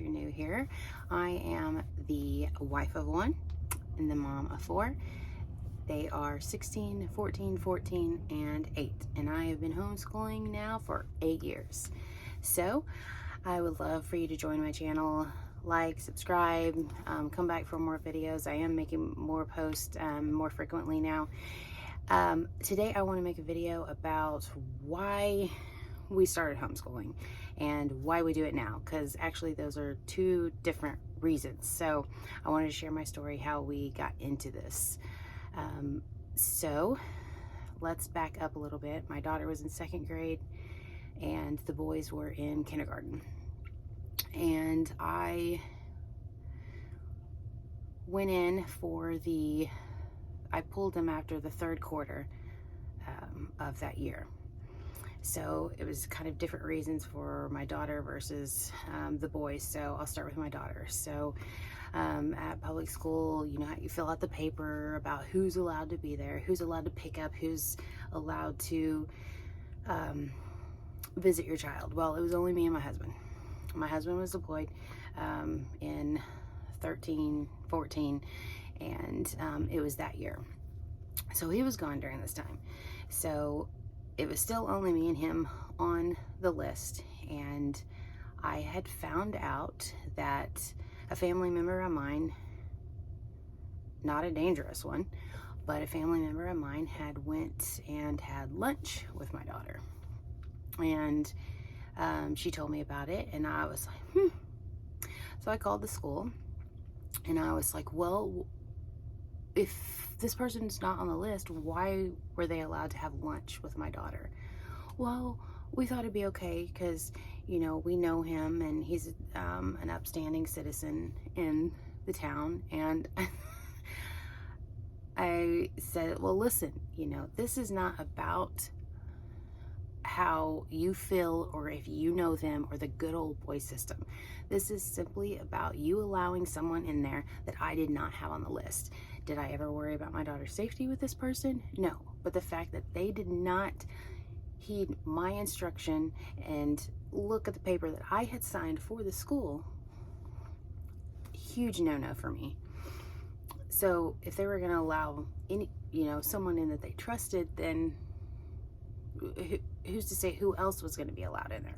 you're new here, I am the wife of one and the mom of four. They are 16, 14, 14, and 8. And I have been homeschooling now for 8 years. So I would love for you to join my channel, like, subscribe, come back for more videos. I am making more posts more frequently now. Today I want to make a video about why we started homeschooling and why we do it now, because actually those are two different reasons. So I wanted to share my story, how we got into this. So let's back up a little bit. My daughter was in 2nd grade and the boys were in kindergarten, and I went in for I pulled them after the 3rd quarter of that year. So it was kind of different reasons for my daughter versus the boys. So I'll start with my daughter. So at public school, you know, you fill out the paper about who's allowed to be there, who's allowed to pick up, who's allowed to visit your child. Well, it was only me and my husband. My husband was deployed in 13, 14, and it was that year. So he was gone during this time. So it was still only me and him on the list, and I had found out that a family member of mine, not a dangerous one, but a family member of mine had went and had lunch with my daughter. And she told me about it, and I was like, So I called the school, and I was like, well, if this person's not on the list, why were they allowed to have lunch with my daughter? Well, we thought it'd be okay because, you know, we know him and he's an upstanding citizen in the town. And I said, well, listen, you know, this is not about how you feel or if you know them or the good old boy system. This is simply about you allowing someone in there that I did not have on the list. Did I ever worry about my daughter's safety with this person? No. But the fact that they did not heed my instruction and look at the paper that I had signed for the school, huge no-no for me. So if they were going to allow any, you know, someone in that they trusted, then who's to say who else was going to be allowed in there?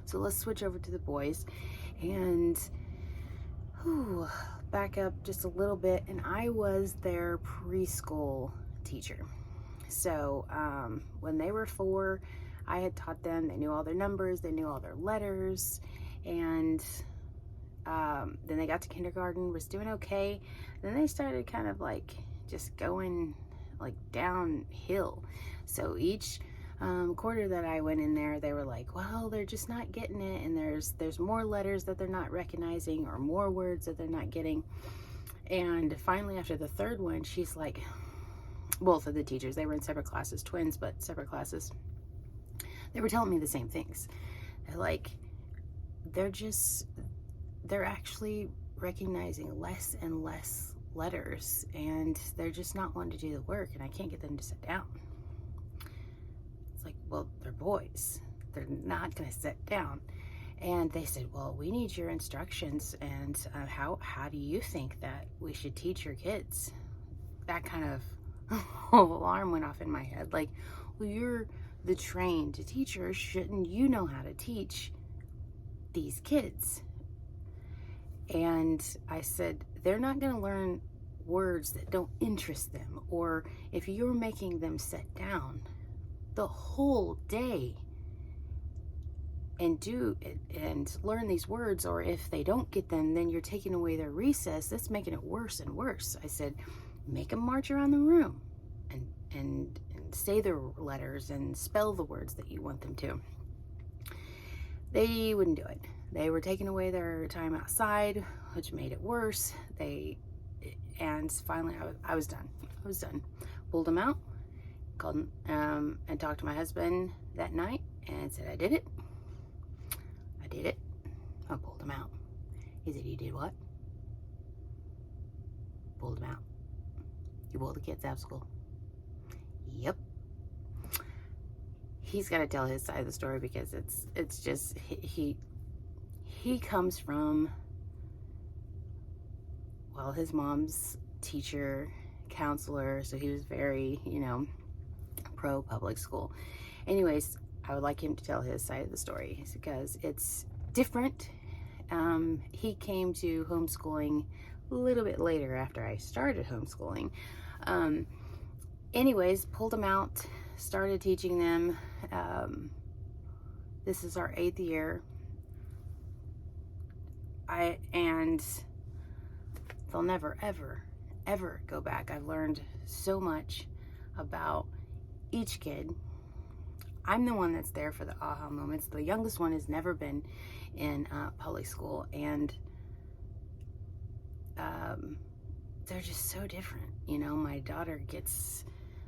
So let's switch over to the boys and back up just a little bit. And I was their preschool teacher. So when they were 4, I had taught them. They knew all their numbers, they knew all their letters, and then they got to kindergarten, was doing okay. Then they started kind of like just going like downhill. So each quarter that I went in there, they were like, well, they're just not getting it, and there's more letters that they're not recognizing or more words that they're not getting. And finally, after the 3rd one, she's like, both of the teachers, they were in separate classes, twins, but separate classes, they were telling me the same things. They're like, they're actually recognizing less and less letters, and they're just not wanting to do the work, and I can't get them to sit down. It's like, well, they're boys. They're not going to sit down. And they said, well, we need your instructions, and how do you think that we should teach your kids? That kind of alarm went off in my head. Like, well, you're the trained teacher. Shouldn't you know how to teach these kids? And I said, they're not going to learn words that don't interest them, or if you're making them sit down the whole day and do it and learn these words, or if they don't get them, then you're taking away their recess. That's making it worse and worse. I said, make them march around the room and say their letters and spell the words that you want them to. They wouldn't do it. They were taking away their time outside, which made it worse. And finally I was done. Pulled them out, called and talked to my husband that night and said, I did it. I pulled them out. He said, you did what? Pulled them out. You pulled the kids out of school. Yep. He's got to tell his side of the story because it's just, he he comes from, well, his mom's teacher, counselor, so he was very, pro public school. Anyways, I would like him to tell his side of the story because it's different. He came to homeschooling a little bit later after I started homeschooling. Anyways, pulled them out, started teaching them. This is our 8th year. And they'll never, ever, ever go back. I've learned so much about each kid. I'm the one that's there for the aha moments. The youngest one has never been in public school, and they're just so different. My daughter gets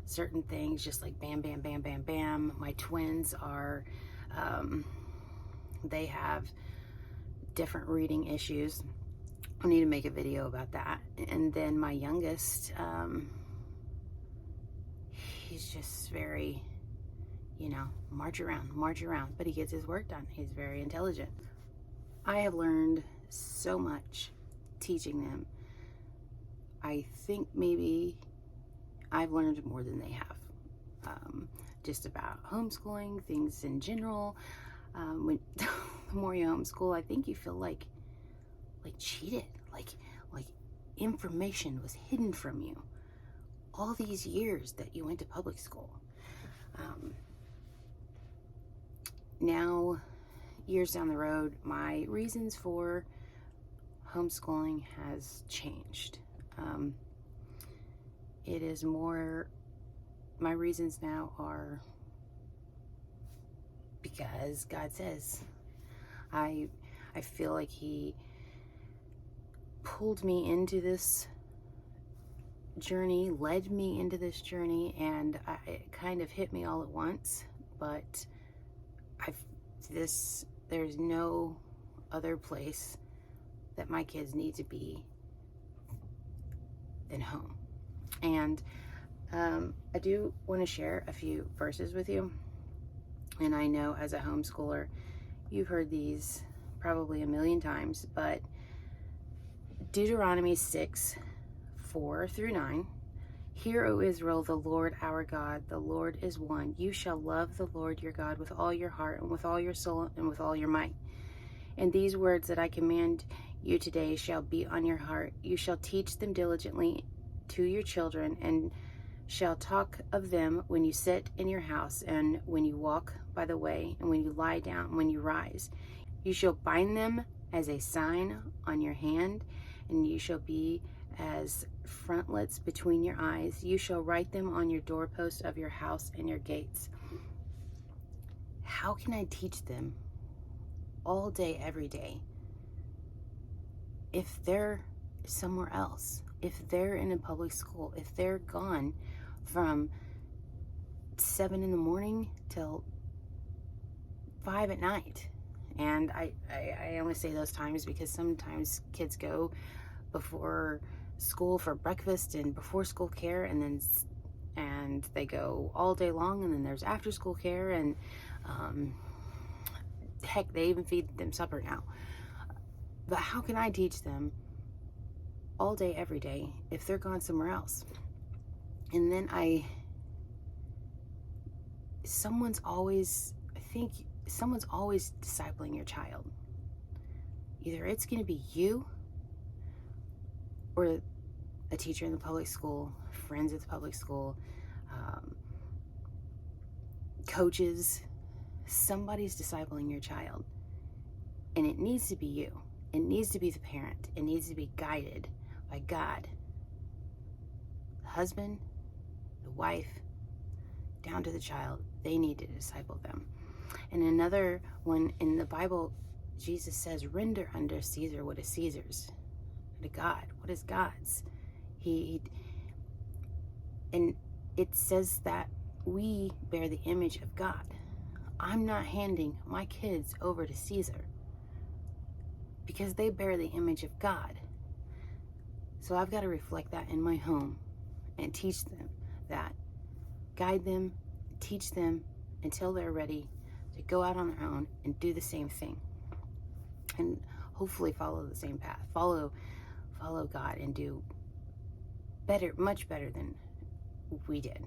certain things just like bam, bam, bam, bam, bam. My twins are, they have different reading issues. I need to make a video about that. And then my youngest, he's just very, march around, but he gets his work done. He's very intelligent. I have learned so much teaching them. I think maybe I've learned more than they have, just about homeschooling, things in general. When the more you homeschool, I think you feel like cheated, like information was hidden from you all these years that you went to public school. Now, years down the road, my reasons for homeschooling has changed. It is more, my reasons now are because God says. I feel like He pulled me into this journey, led me into this journey, and it kind of hit me all at once. But there's no other place that my kids need to be than home. And I do want to share a few verses with you. And I know as a homeschooler, you've heard these probably a million times, but Deuteronomy 6:4-9. Hear, O Israel, the Lord our God, the Lord is one. You shall love the Lord your God with all your heart and with all your soul and with all your might. And these words that I command you today shall be on your heart. You shall teach them diligently to your children, and shall talk of them when you sit in your house, and when you walk by the way, and when you lie down, and when you rise. You shall bind them as a sign on your hand, and you shall be as frontlets between your eyes. You shall write them on your doorposts of your house and your gates. How can I teach them all day, every day, if they're somewhere else? If they're in a public school, if they're gone from 7 in the morning till 5 at night. And I only say those times because sometimes kids go before school for breakfast and before school care, and they go all day long, and then there's after school care, and heck, they even feed them supper now. But how can I teach them all day, every day, if they're gone somewhere else? And then someone's always discipling your child. Either it's going to be you, or a teacher in the public school, friends at the public school, coaches. Somebody's discipling your child. And it needs to be you. It needs to be the parent. It needs to be guided by God. The husband, the wife, down to the child, they need to disciple them. And another one in the Bible, Jesus says, render unto Caesar what is Caesar's, to God what is God's. And it says that we bear the image of God. I'm not handing my kids over to Caesar because they bear the image of God. So I've got to reflect that in my home and teach them that, guide them, teach them until they're ready to go out on their own and do the same thing. And hopefully follow the same path, follow God, and do better, much better than we did.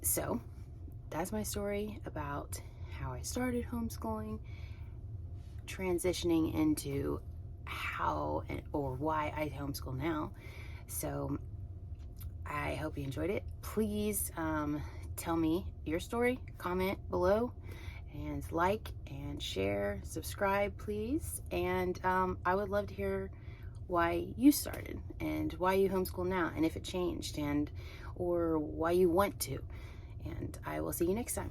So that's my story about how I started homeschooling, transitioning into how or why I homeschool now. So I hope you enjoyed it. Please tell me your story, comment below, and like and share, subscribe, please. And I would love to hear why you started and why you homeschool now, and if it changed, and or why you want to. And I will see you next time.